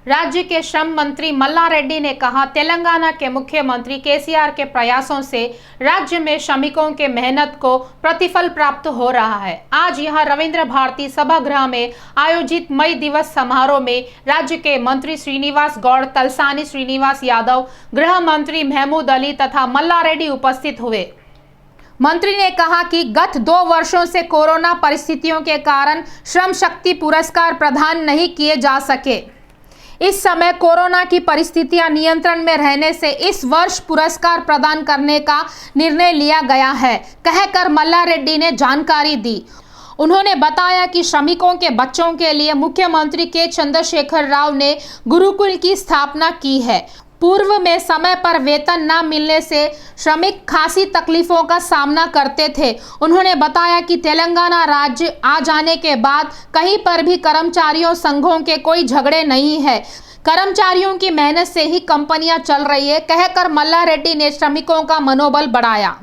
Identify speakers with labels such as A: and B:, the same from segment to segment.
A: राज्य के श्रम मंत्री मल्ला रेड्डी ने कहा, तेलंगाना के मुख्यमंत्री केसीआर के प्रयासों से राज्य में श्रमिकों के मेहनत को प्रतिफल प्राप्त हो रहा है। आज यहां रविंद्र भारती सभागृह में आयोजित मई दिवस समारोह में राज्य के मंत्री श्रीनिवास गौड़, तलसानी श्रीनिवास यादव, गृह मंत्री महमूद अली तथा मल्ला रेड्डी उपस्थित हुए। मंत्री ने कहा कि गत 2 वर्षों से कोरोना परिस्थितियों के कारण श्रम शक्ति पुरस्कार प्रदान नहीं किए जा सके। इस समय कोरोना की परिस्थितियां नियंत्रण में रहने से इस वर्ष पुरस्कार प्रदान करने का निर्णय लिया गया है, कहकर मल्ला रेड्डी ने जानकारी दी। उन्होंने बताया कि श्रमिकों के बच्चों के लिए मुख्यमंत्री के चंद्रशेखर राव ने गुरुकुल की स्थापना की है। पूर्व में समय पर वेतन न मिलने से श्रमिक खासी तकलीफों का सामना करते थे। उन्होंने बताया कि तेलंगाना राज्य आ जाने के बाद कहीं पर भी कर्मचारियों संघों के कोई झगड़े नहीं है। कर्मचारियों की मेहनत से ही कंपनियां चल रही है, कहकर मल्ला रेड्डी ने श्रमिकों का मनोबल बढ़ाया।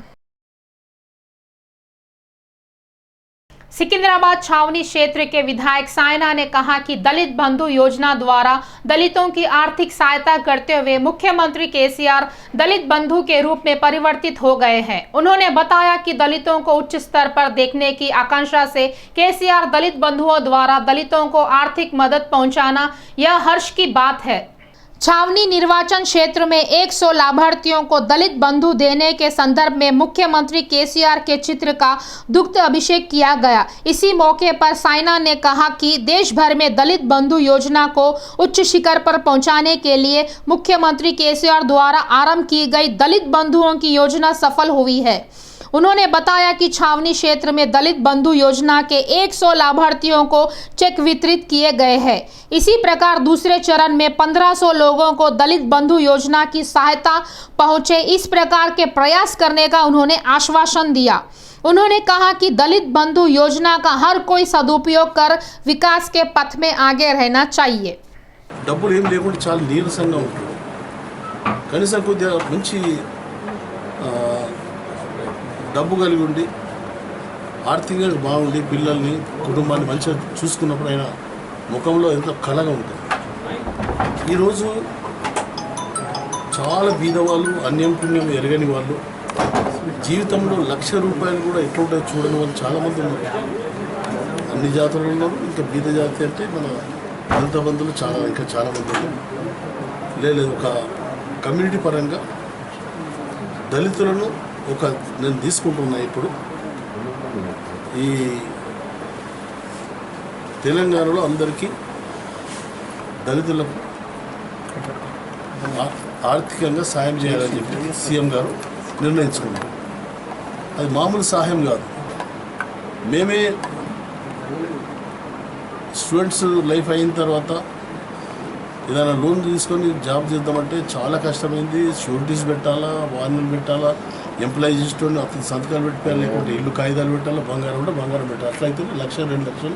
A: सिकंदराबाद छावनी क्षेत्र के विधायक सायना ने कहा कि दलित बंधु योजना द्वारा दलितों की आर्थिक सहायता करते हुए मुख्यमंत्री केसीआर दलित बंधु के रूप में परिवर्तित हो गए हैं। उन्होंने बताया कि दलितों को उच्च स्तर पर देखने की आकांक्षा से केसीआर दलित बंधुओं द्वारा दलितों को आर्थिक मदद पहुंचाना यह हर्ष की बात है। छावनी निर्वाचन क्षेत्र में 100 लाभार्थियों को दलित बंधु देने के संदर्भ में मुख्यमंत्री केसीआर के चित्र का दुग्ध अभिषेक किया गया। इसी मौके पर सायना ने कहा कि देश भर में दलित बंधु योजना को उच्च शिखर पर पहुंचाने के लिए मुख्यमंत्री केसीआर द्वारा आरंभ की गई दलित बंधुओं की योजना सफल हुई है। उन्होंने बताया कि छावनी क्षेत्र में दलित बंधु योजना के 100 लाभार्थियों को चेक वितरित किए गए हैं। इसी प्रकार दूसरे चरण में 1500 लोगों को दलित बंधु योजना की सहायता पहुंचे, इस प्रकार के प्रयास करने का उन्होंने आश्वासन दिया। उन्होंने कहा कि दलित बंधु योजना का हर कोई सदुपयोग कर विकास के पथ में आगे रहना चाहिए।
B: డబ్బులు ఏం లేకుండా చాలా నీరసంగా ఉంటుంది। కనీసం కొద్దిగా మంచి డబ్బు కలిగి ఉండి ఆర్థికంగా బాగుండి పిల్లల్ని కుటుంబాన్ని మంచిగా చూసుకున్నప్పుడు ఆయన ముఖంలో ఎంతో కళగా ఉంటుంది। ఈరోజు చాలా బీదవాళ్ళు, అన్యం పుణ్యం ఎరగని వాళ్ళు, జీవితంలో ₹1,00,000 కూడా ఎట్లుంటాయో చూడని వాళ్ళు చాలామంది ఉన్నారు। అన్ని జాతులు ఉన్నారు। ఇంకా బీద జాతి అంటే మన దళిత బంధువులు ఇంకా చాలామంది ఉన్నారు। లేదు ఒక కమ్యూనిటీ పరంగా దళితులను నేను తీసుకుంటున్నా। ఇప్పుడు ఈ తెలంగాణలో అందరికీ దళితులకు ఆర్థికంగా సాయం చేయాలని చెప్పి సీఎం గారు నిర్ణయించుకున్నారు। అది మామూలు సహాయం కాదు। మేమే స్టూడెంట్స్ లైఫ్ అయిన తర్వాత ఏదైనా లోన్ తీసుకొని జాబ్ చేద్దామంటే చాలా కష్టమైంది। షూరిటీస్ పెట్టాలా, వార్నింగ్ పెట్టాలా, ఎంప్లాయీ చేసుకొని అతను సంతకాలు పెట్టాలి, లేకుంటే ఇల్లు కాగితాలు పెట్టాలా, బంగారం ఉంటే బంగారం పెట్టాలి। అట్లయితే 1,00,000 2 లక్షలు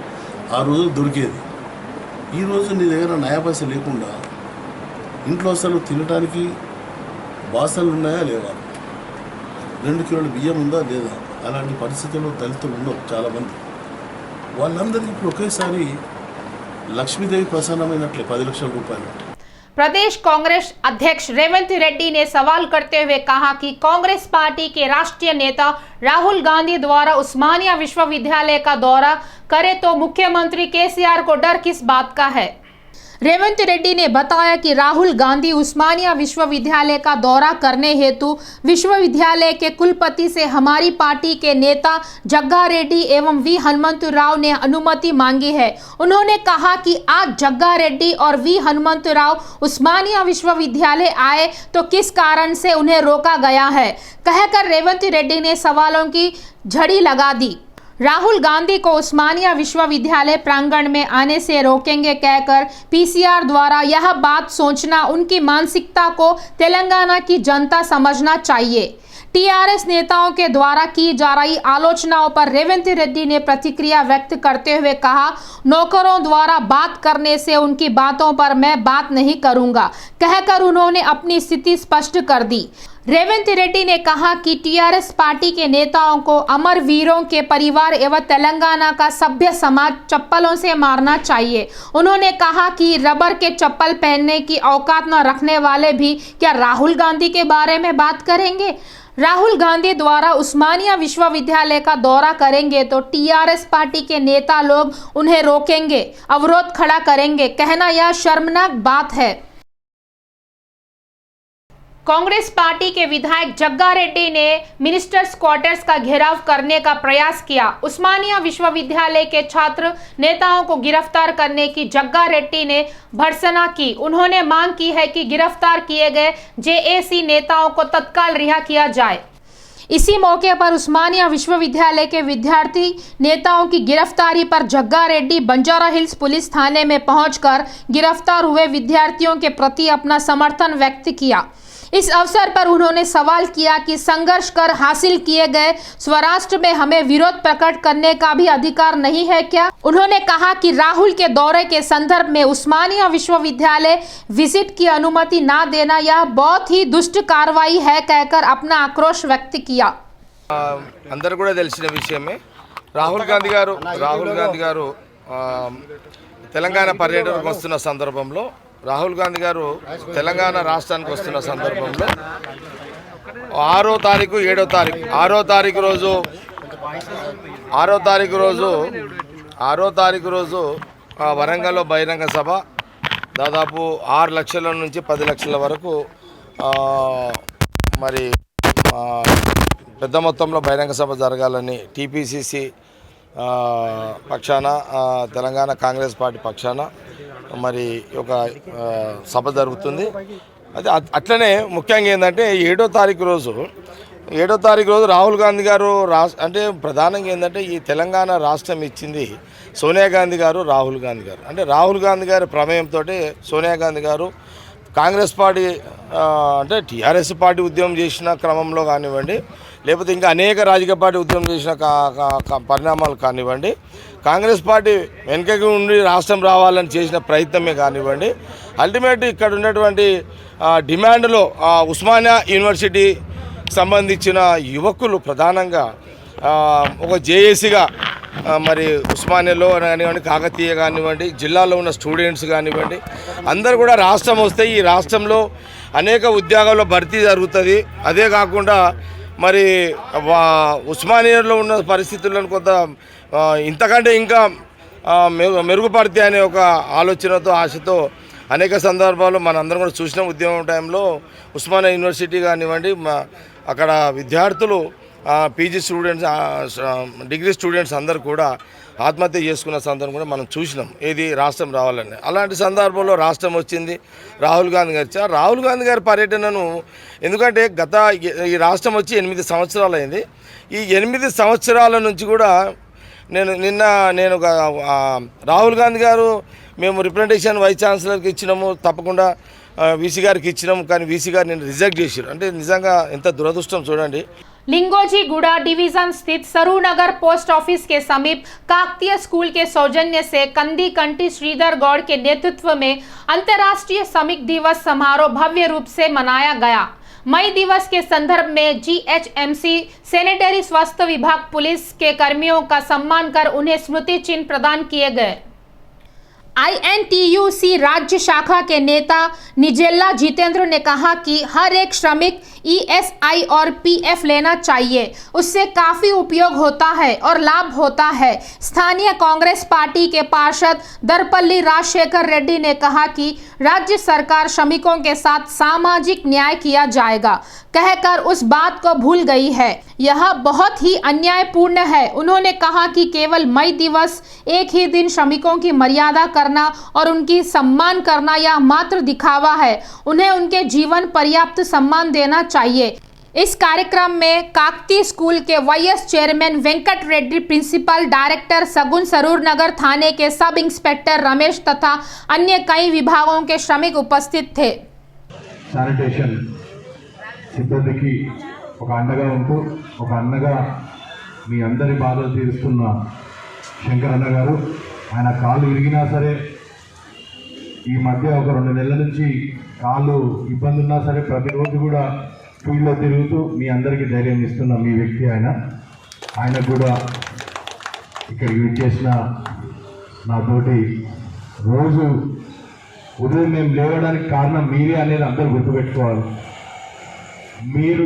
B: ఆ రోజు దొరికేది। ఈరోజు నీ దగ్గర నయా పైసలు లేకుండా ఇంట్లో అసలు తినడానికి బాసనలు ఉన్నాయా లేవా, 2 కిలోల బియ్యం ఉందా లేదా, అలాంటి పరిస్థితుల్లో దళితులు ఉన్నారు చాలామంది। వాళ్ళందరికీ ఇప్పుడు ఒకేసారి లక్ష్మీదేవి ప్రసన్నమైనట్లే 10 లక్షల రూపాయలు।
A: प्रदेश कांग्रेस अध्यक्ष रेवंत रेड्डी ने सवाल करते हुए कहा कि कांग्रेस पार्टी के राष्ट्रीय नेता राहुल गांधी द्वारा उस्मानिया विश्वविद्यालय का दौरा करे तो मुख्यमंत्री केसीआर को डर किस बात का है। रेवंत रेड्डी ने बताया कि राहुल गांधी उस्मानिया विश्वविद्यालय का दौरा करने हेतु विश्वविद्यालय के कुलपति से हमारी पार्टी के नेता जग्गा रेड्डी एवं वी हनुमंत राव ने अनुमति मांगी है। उन्होंने कहा कि आज जग्गा रेड्डी और वी हनुमंत राव उस्मानिया विश्वविद्यालय आए तो किस कारण से उन्हें रोका गया है, कहकर रेवंत रेड्डी ने सवालों की झड़ी लगा दी। राहुल गांधी को उस्मानिया विश्वविद्यालय प्रांगण में आने से रोकेंगे कहकर पीसीआर द्वारा यह बात सोचना उनकी मानसिकता को तेलंगाना की जनता समझना चाहिए। टीआरएस नेताओं के द्वारा की जा रही आलोचनाओं पर रेवंत रेड्डी ने प्रतिक्रिया व्यक्त करते हुए कहा, नौकरों द्वारा बात करने से उनकी बातों पर मैं बात नहीं करूंगा, कहकर उन्होंने अपनी स्थिति स्पष्ट कर दी। रेवंत रेड्डी ने कहा कि टीआरएस पार्टी के नेताओं को अमर वीरों के परिवार एवं तेलंगाना का सभ्य समाज चप्पलों से मारना चाहिए। उन्होंने कहा कि रबर के चप्पल पहनने की औकात न रखने वाले भी क्या राहुल गांधी के बारे में बात करेंगे। राहुल गांधी द्वारा उस्मानिया विश्वविद्यालय का दौरा करेंगे तो टीआरएस पार्टी के नेता लोग उन्हें रोकेंगे, अवरोध खड़ा करेंगे। कहना यह शर्मनाक बात है। कांग्रेस पार्टी के विधायक जग्गा रेड्डी ने मिनिस्टर्स क्वार्टर्स का घेराव करने का प्रयास किया। उस्मानिया विश्वविद्यालय के छात्र नेताओं को गिरफ्तार करने की जग्गा रेड्डी ने भर्त्सना की। उन्होंने मांग की है कि गिरफ्तार किए गए जेएसी नेताओं को तत्काल रिहा किया जाए। इसी मौके पर उस्मानिया विश्वविद्यालय के विद्यार्थी नेताओं की गिरफ्तारी पर जग्गा रेड्डी बंजारा हिल्स पुलिस थाने में पहुंचकर गिरफ्तार हुए विद्यार्थियों के प्रति अपना समर्थन व्यक्त किया। इस अवसर पर उन्होंने सवाल किया कि संघर्ष कर हासिल किए गए स्वराष्ट्र में हमें विरोध प्रकट करने का भी अधिकार नहीं है क्या। उन्होंने कहा कि राहुल के दौरे के संदर्भ में उस्मानिया विश्वविद्यालय विजिट की अनुमति ना देना यह बहुत ही दुष्ट कार्रवाई है, कहकर अपना आक्रोश व्यक्त किया।
C: अंदर కూడా తెలిసిన విషయమే రాహుల్ గాంధీ గారు తెలంగాణ పర్యటనకు వస్తున్న సందర్భంలో రాహుల్ గాంధీ గారు తెలంగాణ రాష్ట్రానికి వస్తున్న సందర్భంలో 6వ తారీఖు 7వ తారీఖు 6వ తారీఖు రోజు వరంగల్లో బహిరంగ సభ దాదాపు 6 లక్షల నుంచి 10 లక్షల వరకు మరి పెద్ద మొత్తంలో బహిరంగ సభ జరగాలని టీపీసీసీ పక్షాన తెలంగాణ కాంగ్రెస్ పార్టీ పక్షాన మరి ఒక సభ జరుగుతుంది। అది అట్లనే ముఖ్యంగా ఏంటంటే 7వ తారీఖు రోజు రాహుల్ గాంధీ గారు అంటే ప్రధానంగా ఏంటంటే ఈ తెలంగాణ రాష్ట్రం ఇచ్చింది సోనియా గాంధీ గారు, రాహుల్ గాంధీ గారు। అంటే రాహుల్ గాంధీ గారి ప్రమేయంతో సోనియా గాంధీ గారు కాంగ్రెస్ పార్టీ అంటే టీఆర్ఎస్ పార్టీ ఉద్యమం చేసిన క్రమంలో కానివ్వండి, లేకపోతే ఇంకా అనేక రాజకీయ పార్టీ ఉద్యమం చేసిన పరిణామాలు కానివ్వండి, కాంగ్రెస్ పార్టీ వెనుకకి ఉండి రాష్ట్రం రావాలని చేసిన ప్రయత్నమే కానివ్వండి, అల్టిమేట్ ఇక్కడ ఉన్నటువంటి డిమాండ్లో ఉస్మానియా యూనివర్సిటీ సంబంధించిన యువకులు ప్రధానంగా ఒక జేఏసీగా మరి ఉస్మానియాలో కానివ్వండి, కాకతీయ కానివ్వండి, జిల్లాలో ఉన్న స్టూడెంట్స్ కానివ్వండి, అందరూ కూడా రాష్ట్రం వస్తే ఈ రాష్ట్రంలో అనేక ఉద్యోగాల్లో భర్తీ జరుగుతుంది। అదే కాకుండా మరి ఉస్మానియాలో ఉన్న పరిస్థితులను కొంత ఇంతకంటే ఇంకా మెరుగుపడితే అనే ఒక ఆలోచనతో ఆశతో అనేక సందర్భాల్లో మనందరం కూడా చూసిన ఉద్యమం టైంలో ఉస్మానియా యూనివర్సిటీ కానివ్వండి, అక్కడ విద్యార్థులు పీజీ స్టూడెంట్స్ డిగ్రీ స్టూడెంట్స్ అందరూ కూడా ఆత్మహత్య చేసుకున్న సందర్భం కూడా మనం చూసినాం, ఏది రాష్ట్రం రావాలని। అలాంటి సందర్భంలో రాష్ట్రం వచ్చింది, రాహుల్ గాంధీ గారు రాహుల్ గాంధీ గారి పర్యటనను ఎందుకంటే ఈ రాష్ట్రం వచ్చి 8 సంవత్సరాలు అయింది। ఈ 8 సంవత్సరాల నుంచి కూడా నేను రాహుల్ గాంధీ గారు మేము రిప్రజెంటేషన్ వైస్ ఛాన్సలర్కి ఇచ్చినాము, తప్పకుండా వీసీ గారికి ఇచ్చినాము, కానీ వీసీ గారు నేను రిజెక్ట్ చేశారు। అంటే నిజంగా ఎంత దురదృష్టం చూడండి।
A: लिंगोजीगुड़ा डिवीजन स्थित सरूनगर पोस्ट ऑफिस के समीप काकतीय स्कूल के सौजन्य से कंदी कंटी श्रीधर गौड़ के नेतृत्व में अंतर्राष्ट्रीय श्रमिक दिवस समारोह भव्य रूप से मनाया गया। मई दिवस के संदर्भ में जीएचएमसी सैनिटरी स्वास्थ्य विभाग पुलिस के कर्मियों का सम्मान कर उन्हें स्मृति चिन्ह प्रदान किए गए। INTUC राज्य शाखा के नेता निजेला जितेंद्र ने कहा कि हर एक श्रमिक ESI और PF लेना चाहिए, उससे काफ़ी उपयोग होता है और लाभ होता है। स्थानीय कांग्रेस पार्टी के पार्षद दरपल्ली राजशेखर रेड्डी ने कहा कि राज्य सरकार श्रमिकों के साथ सामाजिक न्याय किया जाएगा कहकर उस बात को भूल गई है, यह बहुत ही अन्यायपूर्ण है। उन्होंने कहा कि केवल मई दिवस एक ही दिन श्रमिकों की मर्यादा करना और उनकी सम्मान करना यह मात्र दिखावा है, उन्हें उनके जीवन पर्याप्त सम्मान देना चाहिए। इस कार्यक्रम में काकती स्कूल के vice chairman Venkat Reddy, principal director Sagun Saroor नगर थाने के सब इंस्पेक्टर रमेश तथा अन्य कई विभागों के श्रमिक उपस्थित थे।
D: శానిటేషన్ సిబ్బందికి ఒక అండగా ఉంటూ ఒక అన్నగా మీ అందరి బాధలు తీరుస్తున్న శంకర్ అన్న గారు, ఆయన కాళ్ళు విరిగినా సరే ఈ మధ్య ఒక 2 నెలల నుంచి కాళ్ళు ఇబ్బంది ఉన్నా సరే ప్రతిరోజు కూడా ఫీల్డ్లో తిరుగుతూ మీ అందరికీ ధైర్యం ఇస్తున్న మీ వ్యక్తి ఆయన కూడా ఇక్కడికి విచ్చేసిన నాతోటి రోజు ఉదయం మేము లేవడానికి కారణం మీరే అనేది అందరూ గుర్తుపెట్టుకోవాలి. మీరు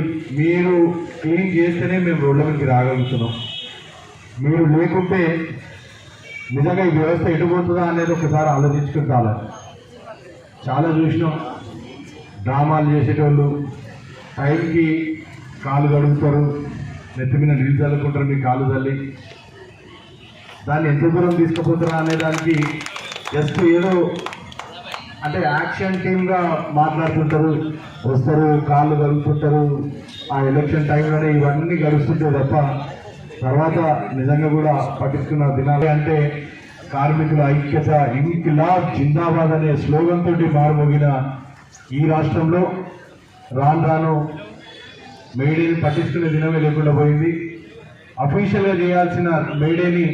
D: క్లీన్ చేస్తేనే మేము రోడ్ల మీదకి రాగలుగుతున్నాం. మీరు లేకుంటే నిజంగా ఈ వ్యవస్థ ఎటుపోతుందా అనేది ఒకసారి ఆలోచించుకుంటారు. చాలా చూసినాం, డ్రామాలు చేసేటోళ్ళు టైంకి కాలు గడుపుతారు, నెత్తి మీద నీళ్ళు చల్లుకుంటారు, మీ కాలు తల్లి దాన్ని ఎంత దూరం తీసుకుపోతారా అనే దానికి జస్ట్ ఏదో అంటే యాక్షన్ టీమ్గా మాట్లాడుతుంటారు, వస్తారు, కాళ్ళు గడుపుతుంటారు. ఆ ఎలక్షన్ టైంలోనే ఇవన్నీ గడుస్తుంటే తప్ప తర్వాత నిజంగా కూడా పట్టించుకున్న దినాలు అంటే కార్మికుల ఐక్యత ఇన్కిలాబ్ జిందాబాద్ అనే స్లోగన్ తోటి మారుమోగిన ఈ రాష్ట్రంలో రాను రాను మేడేని పట్టించుకునే దినమే లేకుండా పోయింది. అఫీషియల్గా చేయాల్సిన మేడేని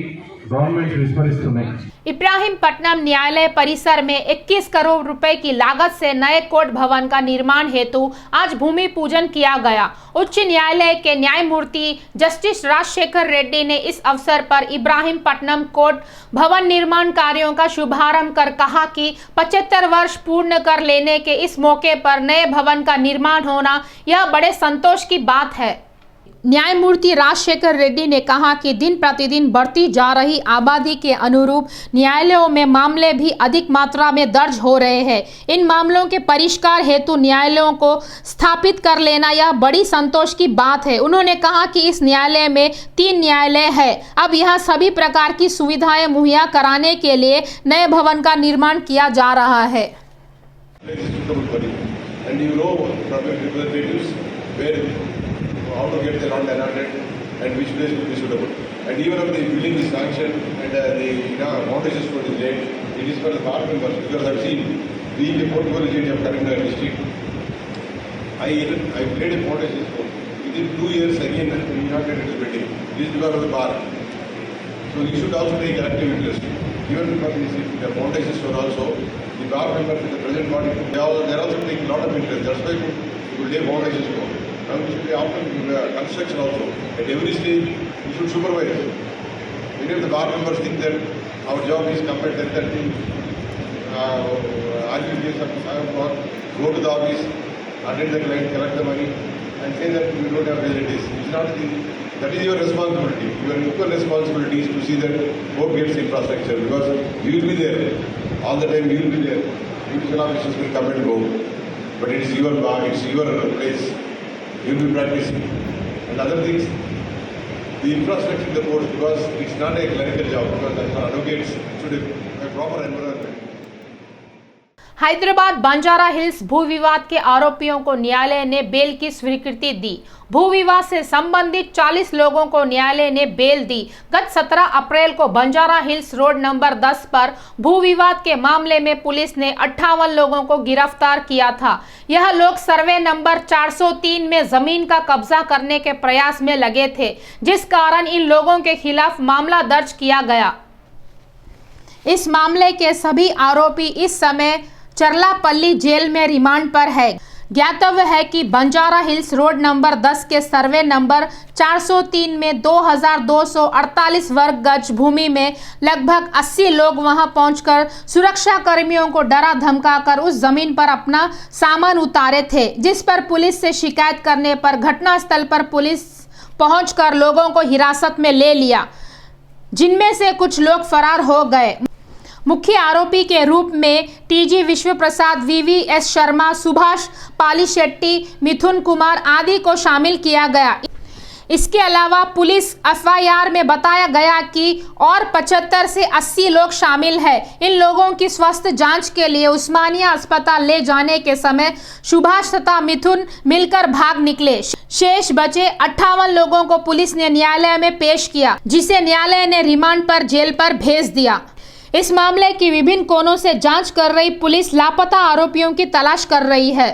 D: गवर्नमेंट विस्मरिస్తున్నాయి.
A: इब्राहिमपट्टनम न्यायालय परिसर में 21 करोड़ रुपए की लागत से नए कोर्ट भवन का निर्माण हेतु आज भूमि पूजन किया गया. उच्च न्यायालय के न्यायमूर्ति जस्टिस राजशेखर रेड्डी ने इस अवसर पर इब्राहिमपट्टनम कोर्ट भवन निर्माण कार्यों का शुभारंभ कर कहा कि 75 वर्ष पूर्ण कर लेने के इस मौके पर नए भवन का निर्माण होना यह बड़े संतोष की बात है. न्यायमूर्ति राजशेखर रेड्डी ने कहा कि दिन प्रतिदिन बढ़ती जा रही आबादी के अनुरूप न्यायालयों में मामले भी अधिक मात्रा में दर्ज हो रहे हैं. इन मामलों के परिष्कार हेतु न्यायालयों को स्थापित कर लेना यह बड़ी संतोष की बात है. उन्होंने कहा कि इस न्यायालय में 3 न्यायालय है. अब यह सभी प्रकार की सुविधाएं मुहैया कराने के लिए नए भवन का निर्माण किया जा रहा है.
E: How to get the land allotted and which place would be suitable. And even if the building is sanctioned and the foundations for the laid, it is for the bar members because I've seen being a portfolio agent of Karimnagar district. I laid a foundation for within 2 years again we inaugurated this building. This is because of the bar. So you should also take active interest. Even because the foundations were also the bar members in the present body they are also taking a lot of interest. That's why we will lay foundations for. Now we should be after construction also. At every stage, we should supervise. Many of the bar members think that our job is come at 10:30, argue case up to 5 o'clock, go to the office, attend the client, collect the money, and say that we don't have facilities. It's not the, that is your responsibility. Your equal responsibility is to see that both gets infrastructure because you will be there. All the time you will be there. Judicial officers will come and go. But it is your bar, it's your place. You will be practicing. And other things, the infrastructure in the courts, because it's not a clerical job, because that's for advocates, it should have a proper environment.
A: Hyderabad Banjara hills भू विवाद के आरोपियों को न्यायालय ने bell की स्वीकृति दी. भू विवाद से संबंधित 40 लोगों को न्यायालय ने बेल दी. गत 17 अप्रैल को बंजारा हिल्स रोड नंबर 10 पर भू विवाद के मामले में पुलिस ने 58 लोगों को गिरफ्तार किया था. यह लोग सर्वे नंबर 403 में जमीन का कब्जा करने के प्रयास में लगे थे, जिस कारण इन लोगों के खिलाफ मामला दर्ज किया गया. इस मामले के सभी आरोपी इस समय चरलापल्ली जेल में रिमांड पर है. ज्ञातव्य है कि बंजारा हिल्स रोड नंबर 10 के सर्वे नंबर 403 में 2248 वर्ग गज भूमि में लगभग 80 लोग वहां पहुंचकर सुरक्षा कर्मियों को डरा धमकाकर उस जमीन पर अपना सामान उतारे थे, जिस पर पुलिस से शिकायत करने पर घटनास्थल पर पुलिस पहुंचकर लोगों को हिरासत में ले लिया, जिनमें से कुछ लोग फरार हो गए. मुख्य आरोपी के रूप में टीजी विश्व प्रसाद, वीवीएस शर्मा, सुभाष पालीशेट्टी, मिथुन कुमार आदि को शामिल किया गया. इसके अलावा पुलिस एफआईआर में बताया गया कि और 75 से 80 लोग शामिल हैं. इन लोगों की स्वास्थ्य जांच के लिए उस्मानिया अस्पताल ले जाने के समय सुभाष तथा मिथुन मिलकर भाग निकले. शेष बचे 58 लोगों को पुलिस ने न्यायालय में पेश किया, जिसे न्यायालय ने रिमांड पर जेल पर भेज दिया. इस मामले की विभिन्न कोणों से जांच कर रही पुलिस लापता आरोपियों की तलाश कर रही है.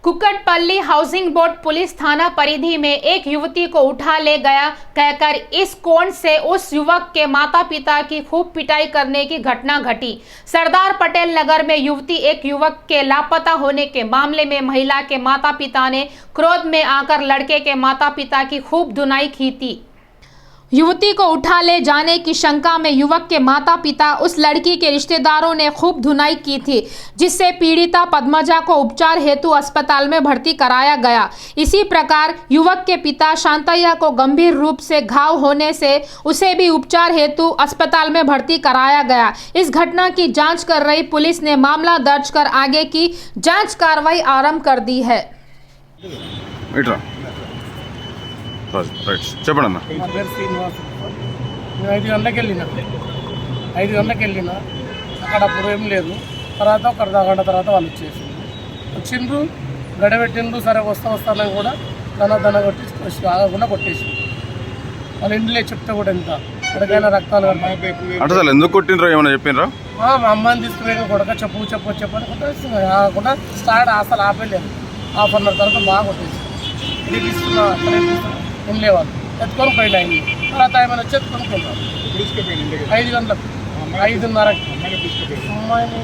A: कुक्कटपल्ली हाउसिंग बोर्ड पुलिस थाना परिधि में एक युवती को उठा ले गया कहकर इस कोण से उस युवक के माता पिता की खूब पिटाई करने की घटना घटी। सरदार पटेल नगर में युवती एक युवक के लापता होने के मामले में महिला के माता पिता ने क्रोध में आकर लड़के के माता पिता की खूब धुनाई की थी। युवती को उठा ले जाने की शंका में युवक के माता पिता उस लड़की के रिश्तेदारों ने खूब धुनाई की थी, जिससे पीड़िता पद्मजा को उपचार हेतु अस्पताल में भर्ती कराया गया। इसी प्रकार युवक के पिता शांतैया को गंभीर रूप से घाव होने से उसे भी उपचार हेतु अस्पताल में भर्ती कराया गया। इस घटना की जांच कर रही पुलिस ने मामला दर्ज कर आगे की जांच कार्रवाई आरंभ कर दी है।
F: చెప్పండి అన్న.
G: నా పేరు శ్రీనివాస్. నేను 5 గంటలకు వెళ్ళిన అక్కడ అప్పుడు ఏం లేదు. తర్వాత ఒక అర్ధ గంట తర్వాత వాళ్ళు వచ్చిండ్రు గడబెట్టిండ్రు. సరే వస్తానని కూడా దన కొట్టి ఆగకుండా కొట్టేసి వాళ్ళ ఇంట్లో చెప్తే కూడా ఎంత ఎక్కడికైనా రక్తాలు
F: అంటే అసలు ఎందుకు కొట్టిండ్రో ఏమైనా చెప్పినరా?
G: మా అమ్మాయిని తీసుకుపోయి కొడక చెప్పని కొట్టేసి ఆగకుండా స్టార్ట్ అసలు ఆపేలేదు. హాఫ్ అన్ అవర్ తర్వాత బాగా కొట్టేసి ఇది తీసుకున్నా ఉండేవాళ్ళు ఎత్తుకొని పోయిన అయింది. తర్వాత ఏమైనా వచ్చి ఎత్తుకొని పోయినారు 5 గంటలకు 5:30కి అమ్మాయిని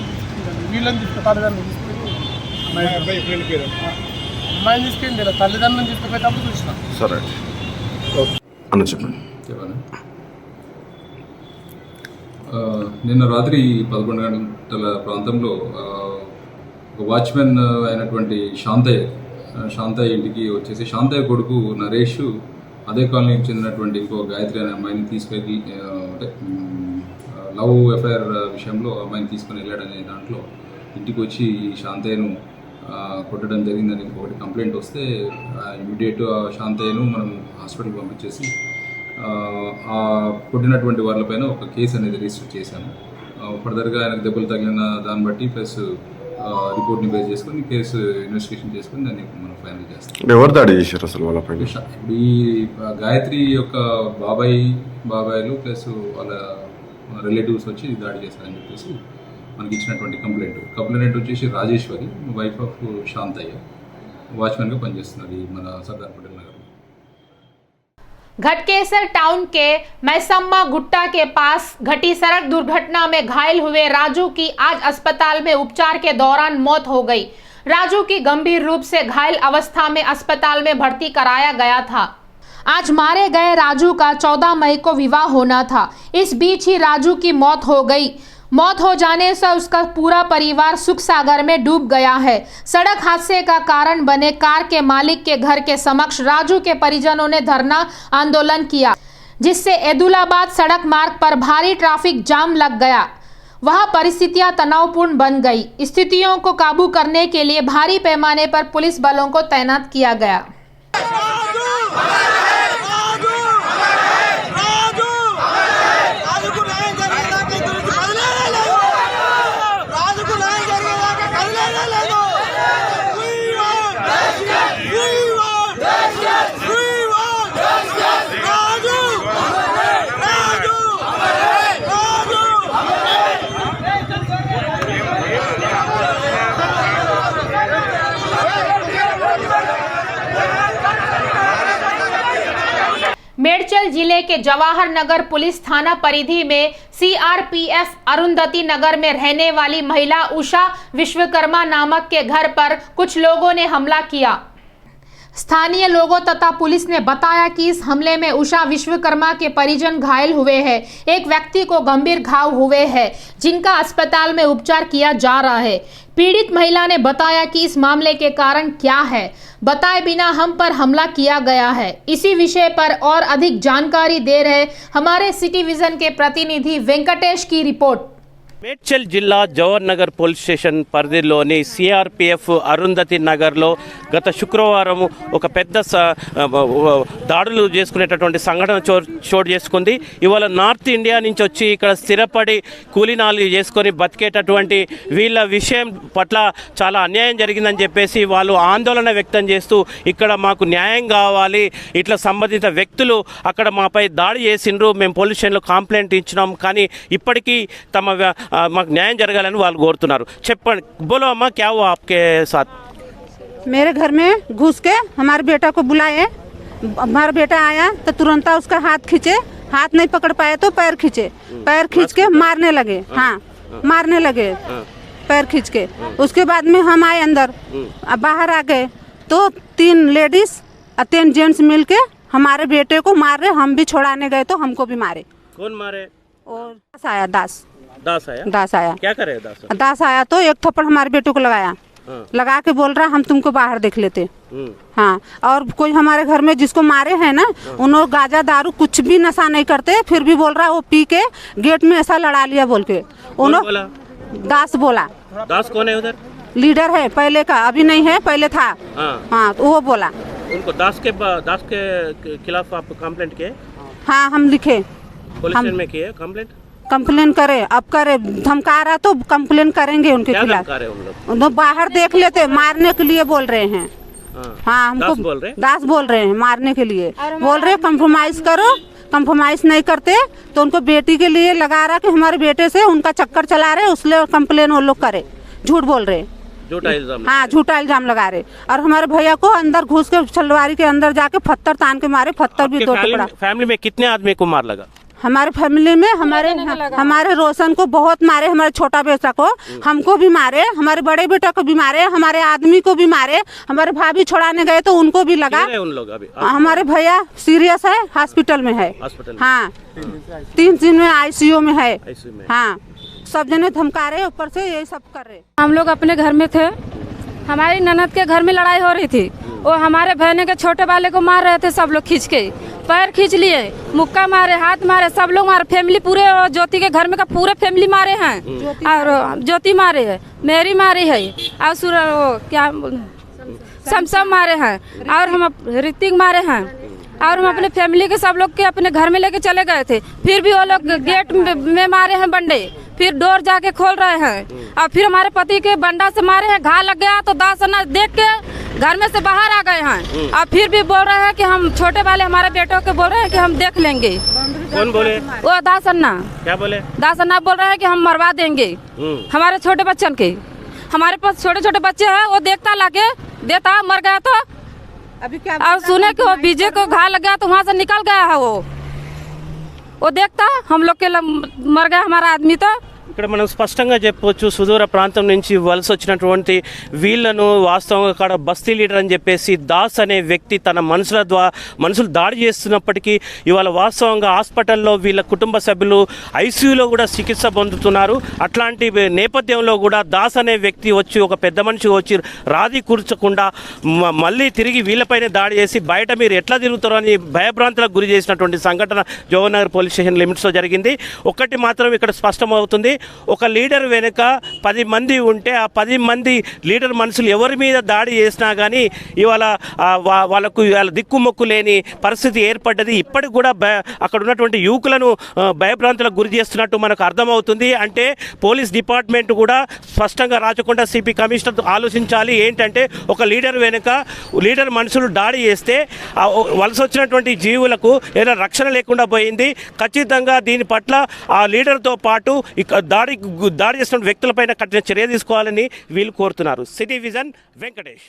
G: వీళ్ళని తీసుకు తల్లిదండ్రులు తీసుకుని అమ్మాయిని తీసుకెళ్ళి తల్లిదండ్రులను తీసుకుపోయేటప్పుడు చూసిన.
F: సరే అన్న చెప్పండి.
H: నిన్న రాత్రి 11 గంటల ప్రాంతంలో ఒక వాచ్మెన్ అయినటువంటి శాంతయ్య ఇంటికి వచ్చేసి శాంతయ్య కొడుకు నరేష్ అదే కాలనీకి చెందినటువంటి ఇంకో గాయత్రి అనే అమ్మాయిని తీసుకెళ్ళి అంటే లవ్ అఫైర్ విషయంలో అమ్మాయిని తీసుకొని వెళ్ళాడనే దాంట్లో ఇంటికి వచ్చి శాంతయ్యను కొట్టడం జరిగిందని ఒకటి కంప్లైంట్ వస్తే ఇమీడియట్ శాంతయ్యను మనం హాస్పిటల్కి పంపించేసి ఆ కొట్టినటువంటి వాళ్ళపైన ఒక కేసు అనేది రిజిస్టర్ చేశాము. ఫర్దర్గా ఆయనకు దెబ్బలు తగిలిన దాన్ని బట్టి ప్లస్ రిపోర్ట్ని బేస్ చేసుకొని కేసు ఇన్వెస్టిగేషన్ చేసుకొని దాన్ని మనం ఫైనల్ చేస్తాం.
F: ఎవరు దాడి చేశారు అసలు వాళ్ళపైన?
H: ఇప్పుడు ఈ గాయత్రి యొక్క బాబాయిలు ప్లస్ వాళ్ళ రిలేటివ్స్ వచ్చి దాడి చేశారని చెప్పేసి మనకి ఇచ్చినటువంటి కంప్లైంట్ వచ్చేసి రాజేశ్వరి, వైఫ్ ఆఫ్ శాంతయ్య, వాచ్మెన్గా పనిచేస్తున్నది మన సర్దార్ పటేల్ నగర్.
A: घटकेसर टाउन के मैसम्मा गुट्टा के पास घटी सड़क दुर्घटना में घायल हुए राजू की आज अस्पताल में उपचार के दौरान मौत हो गई। राजू की गंभीर रूप से घायल अवस्था में अस्पताल में भर्ती कराया गया था। आज मारे गए राजू का 14 मई को विवाह होना था। इस बीच ही राजू की मौत हो गई। मौत हो जाने से उसका पूरा परिवार सुख सागर में डूब गया है। सड़क हादसे का कारण बने कार के मालिक के घर के समक्ष राजू के परिजनों ने धरना आंदोलन किया, जिससे एदुलाबाद सड़क मार्ग पर भारी ट्रैफिक जाम लग गया। वहां परिस्थितियां तनावपूर्ण बन गई। स्थितियों को काबू करने के लिए भारी पैमाने पर पुलिस बलों को तैनात किया गया। मेडचल जिले के जवाहर नगर पुलिस थाना परिधि में सीआरपीएफ अरुंधति नगर में रहने वाली महिला उषा विश्वकर्मा नामक के घर पर कुछ लोगों ने हमला किया। स्थानीय लोगों तथा पुलिस ने बताया कि इस हमले में उषा विश्वकर्मा के परिजन घायल हुए हैं। एक व्यक्ति को गंभीर घाव हुए हैं, जिनका अस्पताल में उपचार किया जा रहा है। पीड़ित महिला ने बताया कि इस मामले के कारण क्या है, बताए बिना हम पर हमला किया गया है। इसी विषय पर और अधिक जानकारी दे रहे हमारे सिटी विजन के प्रतिनिधि वेंकटेश की रिपोर्ट।
I: మేడ్చల్ జిల్లా జవహర్ నగర్ పోలీస్ స్టేషన్ పరిధిలోని సిఆర్పిఎఫ్ అరుంధతి నగర్లో గత శుక్రవారం ఒక పెద్ద దాడులు చేసుకునేటటువంటి సంఘటన చోటు చేసుకుంది. ఇవాళ నార్త్ ఇండియా నుంచి వచ్చి ఇక్కడ స్థిరపడి కూలీనాలు చేసుకొని బతికేటటువంటి వీళ్ళ విషయం పట్ల చాలా అన్యాయం జరిగిందని చెప్పేసి వాళ్ళు ఆందోళన వ్యక్తం చేస్తూ ఇక్కడ మాకు న్యాయం కావాలి, ఇట్లా సంబంధిత వ్యక్తులు అక్కడ మాపై దాడి చేసిండ్రు, మేము పోలీస్ స్టేషన్లో కంప్లైంట్ ఇచ్చినాం, కానీ ఇప్పటికీ తమ మాకు న్యాయం జరగాలని వాళ్ళు కోరుతున్నారు. చెప్పండి, బోలో అమ్మా, క్యా హుआ आपके साथ?
J: मेरे घर में घुस के हमारे बेटा को बुलाए। हमारा बेटा आया तो तुरंत उसका हाथ खींचे, हाथ नहीं पकड़ पाए तो पैर खींचे, पैर खींच के मारने लगे। हाँ, मारने लगे पैर खींच के। उसके बाद में हम आए अंदर, बाहर आ गए तो 3 लेडीज और 3 जेंट्स मिलके हमारे बेटे को मार रहे। हम भी छोड़ाने गए तो हमको भी मारे।
I: कौन मारे?
J: और दास आया, दास आया।
I: क्या करे
J: दास आया तो एक थप्पड़ हमारे बेटे को लगाया। लगा के बोल रहा हम तुमको बाहर देख लेते। हाँ, और कोई हमारे घर में जिसको मारे हैं ना, उन्होंने गांजा दारू कुछ भी नशा नहीं करते, फिर भी बोल रहा वो पी के गेट में ऐसा लड़ा लिया बोल के। उन्होंने दास बोला।
I: दास कौन है उधर?
J: लीडर है पहले का, अभी नहीं है, पहले था। हाँ, तो वो बोला।
I: उनको दास के खिलाफ आप कंप्लेंट किए?
J: हाँ, हम लिखे,
I: पुलिस स्टेशन में किए
J: कंप्लेन करे। अब करे, धमका रहा तो कंप्लेन करेंगे उनके खिलाफ। उन्हें बाहर देख लेते, मारने के लिए बोल रहे हैं। हाँ, हमको दास बोल रहे हैं मारने के लिए। बोल रहे कंप्रोमाइज करो, कंप्रोमाइज नहीं करते तो उनको बेटी के लिए लगा रहा कि हमारे बेटे से उनका चक्कर चला रहे, उसलिए कंप्लेन वो लोग करे। झूठ बोल रहे,
I: झूठा इल्जाम।
J: हाँ, झूठा इल्जाम लगा रहे। और हमारे भैया को अंदर घुस के छलवारी के अंदर जाके पत्थर तान के मारे। पत्थर भी 2 टुकड़ा।
I: फैमिली में कितने आदमी को मार लगा?
J: हमारे फैमिली में हमारे रोशन को बहुत मारे, हमारे छोटा बेटा को, हमको भी मारे, हमारे बड़े बेटा को भी मारे, हमारे आदमी को भी मारे। हमारे भाभी छोड़ाने गए तो उनको भी लगा।
I: उन लोग अभी
J: हमारे भैया सीरियस है, हॉस्पिटल में है। हाँ, 3 दिन में ICU में है। हाँ, सब जने धमका रहे, ऊपर से यही सब कर रहे।
K: हम लोग अपने घर में थे, हमारी ननद के घर में लड़ाई हो रही थी। वो हमारे बहने के छोटे वाले को मार रहे थे, सब लोग खींच के पैर खींच लिए, मुक्का मारे, हाथ मारे, सब लोग मारे। फैमिली पूरे ज्योति के घर में का पूरे फैमिली मारे हैं। और ज्योति मारे है, मेरी मारी है, और क्या समसम मारे हैं, और हम ऋतिक मारे हैं। और हम अपने फैमिली के सब लोग के अपने घर में लेके चले गए थे, फिर भी वो लोग गेट में मारे हैं बंडे। फिर डोर जाके खोल रहे हैं, और फिर हमारे पति के बंडा से मारे हैं। घा लग गया तो दास अन्ना देख के घर में से बाहर आ गए हैं। और फिर भी बोल रहे हैं कि हम छोटे वाले हमारे बेटों के बोल रहे हैं कि हम देख लेंगे।
I: कौन बोले?
K: वो दास अन्ना।
I: क्या बोले? दास
K: अन्ना बोल रहे हैं कि हम मरवा देंगे हमारे छोटे बच्चन के। हमारे पास छोटे छोटे बच्चे हैं, वो देखता लाके देता, मर गया तो
J: अभी क्या।
K: और सुने कि वो बीजे को घा लग गया तो वहाँ से निकल गया है। वो देखता हम लोग के मर गया हमारा आदमी। तो
I: ఇక్కడ మనం స్పష్టంగా చెప్పొచ్చు, సుదూర ప్రాంతం నుంచి వలస వచ్చినటువంటి వీళ్ళను వాస్తవంగా అక్కడ బస్తీ లీడర్ అని చెప్పేసి దాస్ అనే వ్యక్తి తన మనుషులు దాడి చేస్తున్నప్పటికీ ఇవాళ వాస్తవంగా హాస్పిటల్లో వీళ్ళ కుటుంబ సభ్యులు ఐసీయూలో కూడా చికిత్స పొందుతున్నారు. అట్లాంటి నేపథ్యంలో కూడా దాస్ అనే వ్యక్తి వచ్చి ఒక పెద్ద మనిషి వచ్చి రాది కూర్చకుండా మళ్ళీ తిరిగి వీళ్ళపైనే దాడి చేసి బయట మీరు ఎట్లా తిరుగుతారో అని భయభ్రాంతులకు గురి చేసినటువంటి సంఘటన జవహర్ నగర్ పోలీస్ స్టేషన్ లిమిట్స్లో జరిగింది. ఒకటి మాత్రం ఇక్కడ స్పష్టమవుతుంది, ఒక లీడర్ వెనుక 10 మంది ఉంటే ఆ 10 మంది లీడర్ మనుషులు ఎవరి మీద దాడి చేసినా కానీ ఇవాళ వాళ్ళకు ఇవాళ దిక్కుమొక్కు లేని పరిస్థితి ఏర్పడ్డది. ఇప్పటికి కూడా అక్కడ ఉన్నటువంటి యువకులను భయభ్రాంతులకు గురి చేస్తున్నట్టు మనకు అర్థమవుతుంది. అంటే పోలీస్ డిపార్ట్మెంట్ కూడా స్పష్టంగా రాచకొండ సిపి కమిషనర్ ఆలోచించాలి. ఏంటంటే ఒక లీడర్ వెనుక లీడర్ మనుషులు దాడి చేస్తే వలస వచ్చినటువంటి జీవులకు ఏదైనా రక్షణ లేకుండా పోయింది. ఖచ్చితంగా దీని పట్ల ఆ లీడర్తో పాటు దాడి చేస్తున్న వ్యక్తులపైన కఠిన చర్య తీసుకోవాలని వీళ్ళు కోరుతున్నారు. City vision Venkatesh.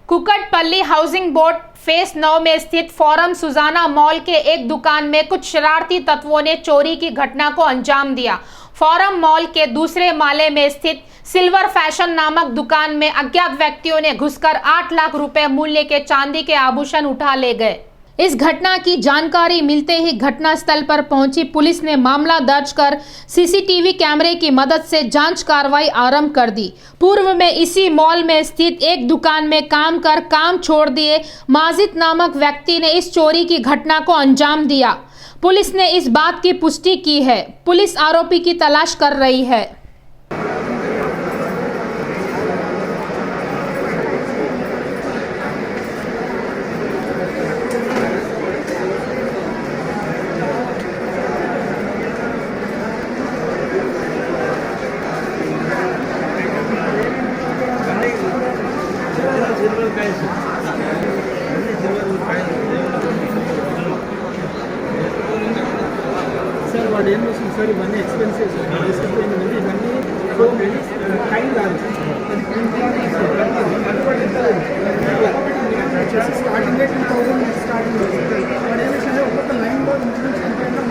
A: Kukatpally housing board face 9 में स्थित फोरम सुजाना मॉल के एक दुकान में कुछ शरारती तत्वों ने चोरी की घटना को अंजाम दिया। फोरम मॉल के दूसरे माले में स्थित सिल्वर फैशन नामक दुकान में अज्ञात व्यक्तियों ने घुसकर 8 लाख रुपए मूल्य के चांदी के आभूषण उठा ले गए। इस घटना की जानकारी मिलते ही घटनास्थल पर पहुंची पुलिस ने मामला दर्ज कर सीसीटीवी कैमरे की मदद से जांच कार्रवाई आरंभ कर दी। पूर्व में इसी मॉल में स्थित एक दुकान में काम छोड़ दिए माजिद नामक व्यक्ति ने इस चोरी की घटना को अंजाम दिया। पुलिस ने इस बात की पुष्टि की है। पुलिस आरोपी की तलाश कर रही है।
G: సార్ వాడు ఏం చేస్తుంది సార్, ఇవన్నీ ఎక్స్పెన్సెస్